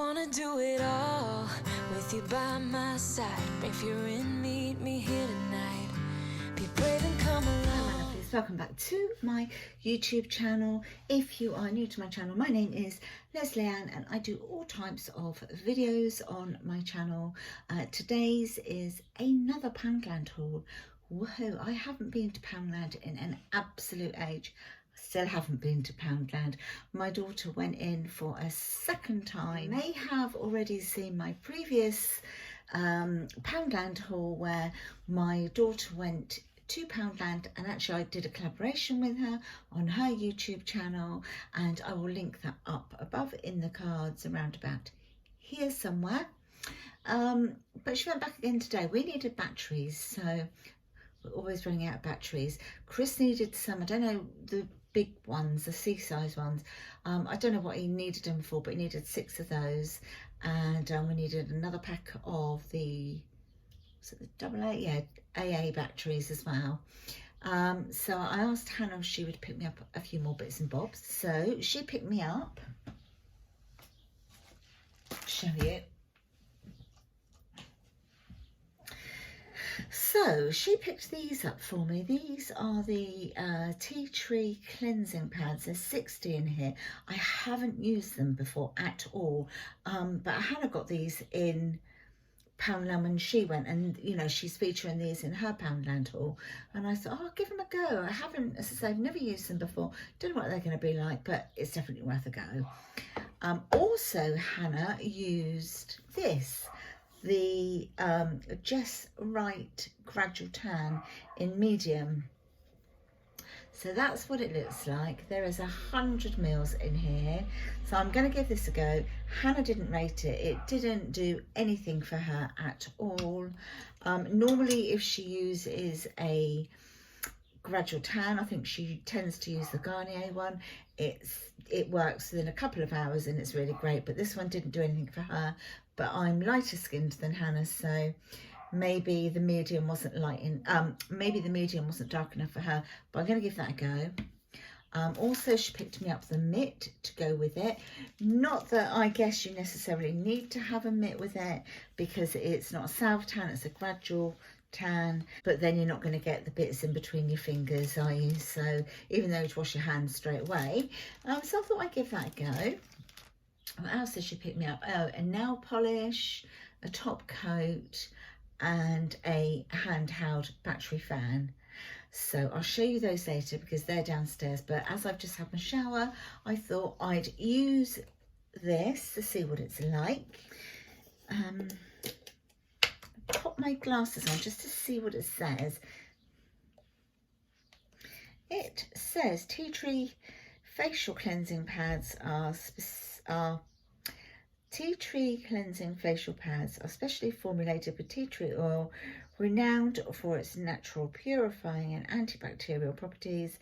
wanna do it all with you by my side. If you're in, meet me here tonight. Be brave and come along. Hi, my lovelies. Welcome back to my YouTube channel. If you are new to my channel, my name is Lesleyanne and I do all types of videos on my channel. Today's is another Poundland haul. Whoa, I haven't been to Poundland in an absolute age. Still haven't been to Poundland. My daughter went in for a second time. You may have already seen my previous Poundland haul where my daughter went to Poundland, and actually I did a collaboration with her on her YouTube channel, and I will link that up above in the cards around about here somewhere. But she went back again today. We needed batteries, so we're always running out of batteries. Chris needed some, I don't know, the big ones, the C-size ones. I don't know what he needed them for, but he needed 6 of those, and we needed another pack of the, was it the AA? Yeah, AA batteries as well. So I asked Hannah if she would pick me up a few more bits and bobs. So she picked me up. Show you. So she picked these up for me. These are the Tea Tree cleansing pads. There's 60 in here. I haven't used them before at all, but Hannah got these in Poundland when she went, and you know, she's featuring these in her Poundland haul, and I thought, oh, I'll give them a go. I haven't, as I say, I've never used them before, don't know what they're going to be like, but it's definitely worth a go. Also, Hannah used this, the Just Right Gradual Tan in medium. So that's what it looks like. There is 100 mils in here. So I'm going to give this a go. Hannah didn't rate it. It didn't do anything for her at all. Normally, if she uses a gradual tan, I think she tends to use the Garnier one. It works within a couple of hours and it's really great. But this one didn't do anything for her. But I'm lighter skinned than Hannah, so maybe the medium wasn't maybe the medium wasn't dark enough for her, but I'm going to give that a go. Also, she picked me up the mitt to go with it. Not that I guess you necessarily need to have a mitt with it, because it's not a salve tan, it's a gradual tan, but then you're not going to get the bits in between your fingers, are you? So even though you wash your hands straight away, so I thought I'd give that a go. What else did she pick me up? Oh, a nail polish, a top coat, and a handheld battery fan. So I'll show you those later because they're downstairs, but as I've just had my shower, I thought I'd use this to see what it's like. Pop my glasses on just to see what it says. It says Tea Tree facial cleansing pads are Tea Tree cleansing facial pads are specially formulated with tea tree oil, renowned for its natural purifying and antibacterial properties.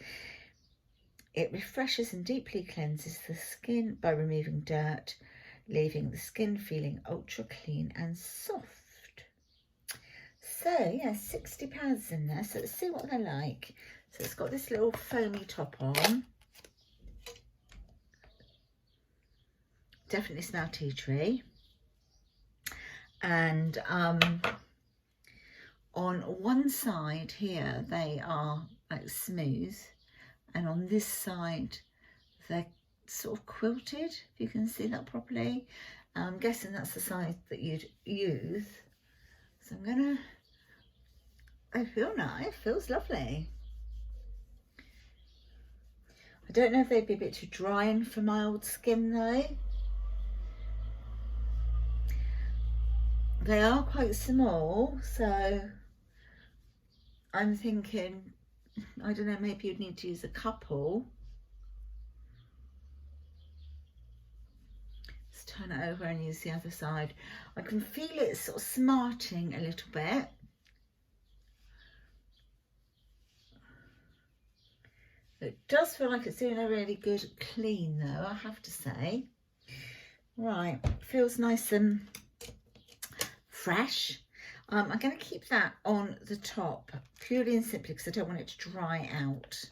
It refreshes and deeply cleanses the skin by removing dirt, leaving the skin feeling ultra clean and soft. So yeah, 60 pads in there. So let's see what they're like. So it's got this little foamy top on. Definitely smell tea tree. And on one side here they are like smooth, and on this side they're sort of quilted, if you can see that properly. I'm guessing that's the side that you'd use. So I'm gonna, I feel nice, it feels lovely. I don't know if they'd be a bit too drying for my old skin though. They are quite small, so I'm thinking, I don't know, maybe you'd need to use a couple. Let's turn it over and use the other side. I can feel it sort of smarting a little bit. It does feel like it's doing a really good clean though, I have to say. Right, feels nice and fresh. I'm going to keep that on the top purely and simply because I don't want it to dry out.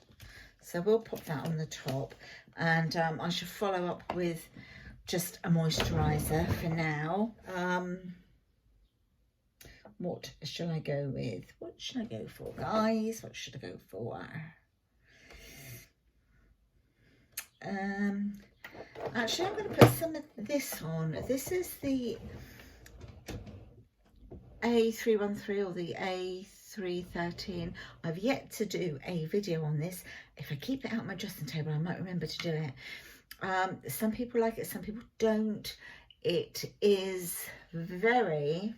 So we'll pop that on the top, and I shall follow up with just a moisturiser for now. What should I go with? What should I go for, guys? What should I go for? Actually, I'm going to put some of this on. This is the A313 or the A313. I've yet to do a video on this. If I keep it out my dressing table, I might remember to do it. Some people like it, some people don't. It is very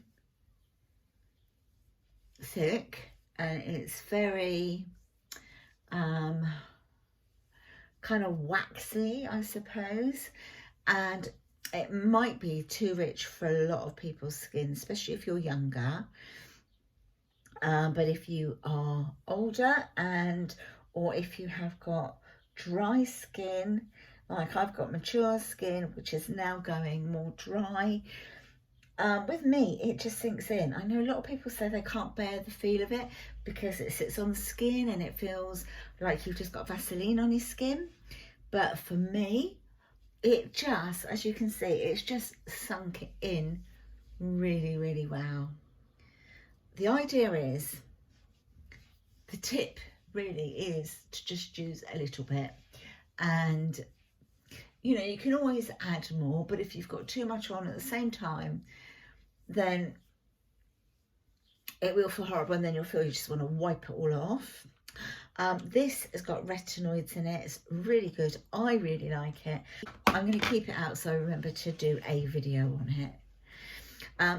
thick and it's very kind of waxy, I suppose, and it might be too rich for a lot of people's skin, especially if you're younger. But if you are older or if you have got dry skin, like I've got mature skin, which is now going more dry, with me, it just sinks in. I know a lot of people say they can't bear the feel of it because it sits on the skin and it feels like you've just got Vaseline on your skin. But for me, it just, as you can see, it's just sunk in really, really well. The idea is, the tip really is to just use a little bit. And, you know, you can always add more, but if you've got too much on at the same time, then it will feel horrible and then you'll feel you just want to wipe it all off. This has got retinoids in it. It's really good. I really like it. I'm going to keep it out so I remember to do a video on it.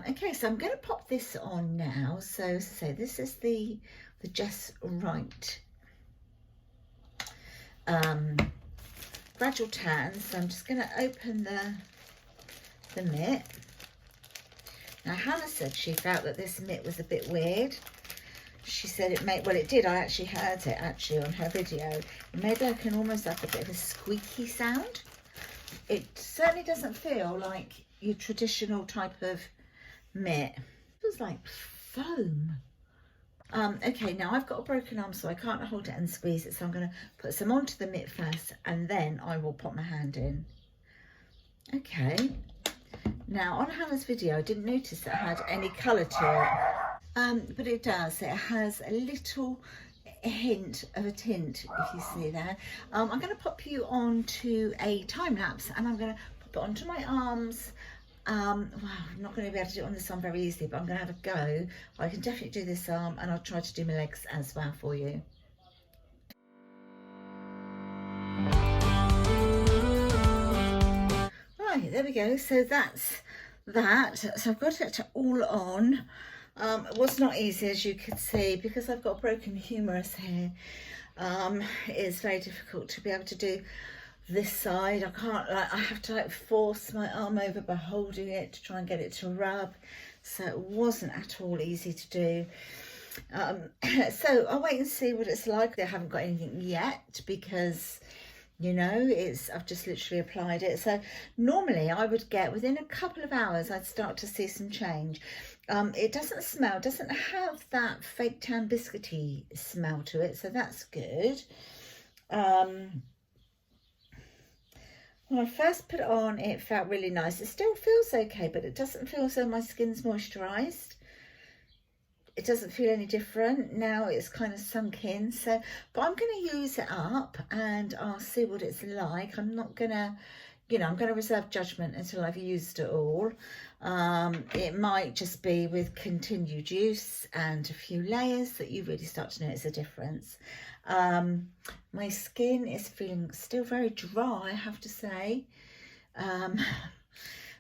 Okay, so I'm going to pop this on now. So as I say, this is the Just Right gradual tan. So I'm just going to open the mitt. Now Hannah said she felt that this mitt was a bit weird. She said it made, well it did, I actually heard it actually on her video. It made like almost like a bit of a squeaky sound. It certainly doesn't feel like your traditional type of mitt. It feels like foam. Okay, now I've got a broken arm, so I can't hold it and squeeze it, so I'm going to put some onto the mitt first and then I will pop my hand in. Okay. Now, on Hannah's video, I didn't notice it had any colour to it, but it does. It has a little hint of a tint, if you see there. I'm going to pop you onto a time lapse, and I'm going to pop it onto my arms. Wow, I'm not going to be able to do it on this arm very easily, but I'm going to have a go. I can definitely do this arm, and I'll try to do my legs as well for you. Right, there we go. So that's that. So I've got it all on. It was not easy, as you could see, because I've got a broken humerus here. It's very difficult to be able to do this side. I can't, like, I have to like force my arm over by holding it to try and get it to rub. So it wasn't at all easy to do. So I'll wait and see what it's like. I haven't got anything yet because, you know, I've just literally applied it. So normally I would get, within a couple of hours, I'd start to see some change. It doesn't smell, doesn't have that fake tan biscuity smell to it, so that's good. When I first put it on, it felt really nice. It still feels okay, but it doesn't feel as though my skin's moisturised. It doesn't feel any different. Now it's kind of sunk in. So, but I'm going to use it up and I'll see what it's like. I'm not going to, you know, I'm going to reserve judgment until I've used it all. It might just be with continued use and a few layers that you really start to notice a difference. My skin is feeling still very dry, I have to say,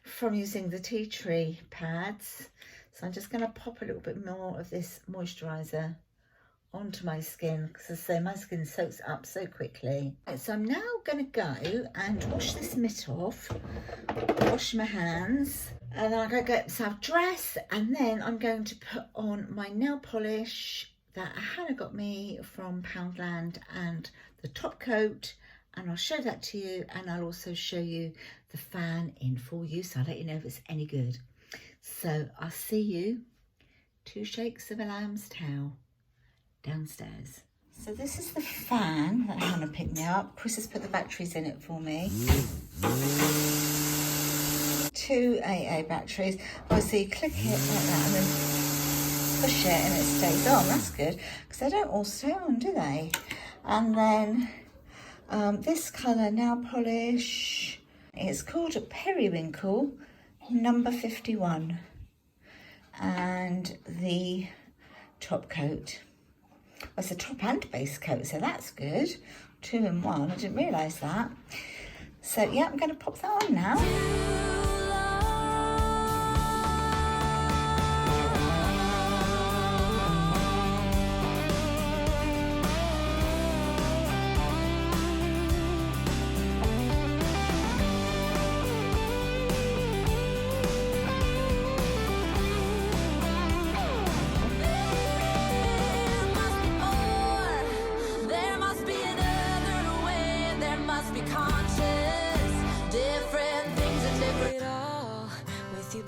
from using the tea tree pads. So I'm just going to pop a little bit more of this moisturiser onto my skin, because as I say, my skin soaks up so quickly. Right, so I'm now going to go and wash this mitt off, wash my hands, and then I'm going to get myself dressed, and then I'm going to put on my nail polish that Hannah got me from Poundland and the top coat, and I'll show that to you, and I'll also show you the fan in full use. I'll let you know if it's any good. So I'll see you 2 shakes of a lamb's tail downstairs. So this is the fan that Hannah picked me up. Chris has put the batteries in it for me. 2 AA batteries. Obviously, click it like that and then push it and it stays on. That's good, because they don't all stay on, do they? And then this colour nail polish, it's called a Periwinkle number 51. And the top coat. Well, it's a top and base coat, so that's good. 2 in 1, I didn't realise that. So yeah, I'm going to pop that on now.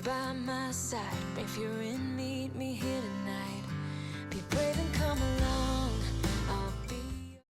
By my side, if you're in, meet me here tonight.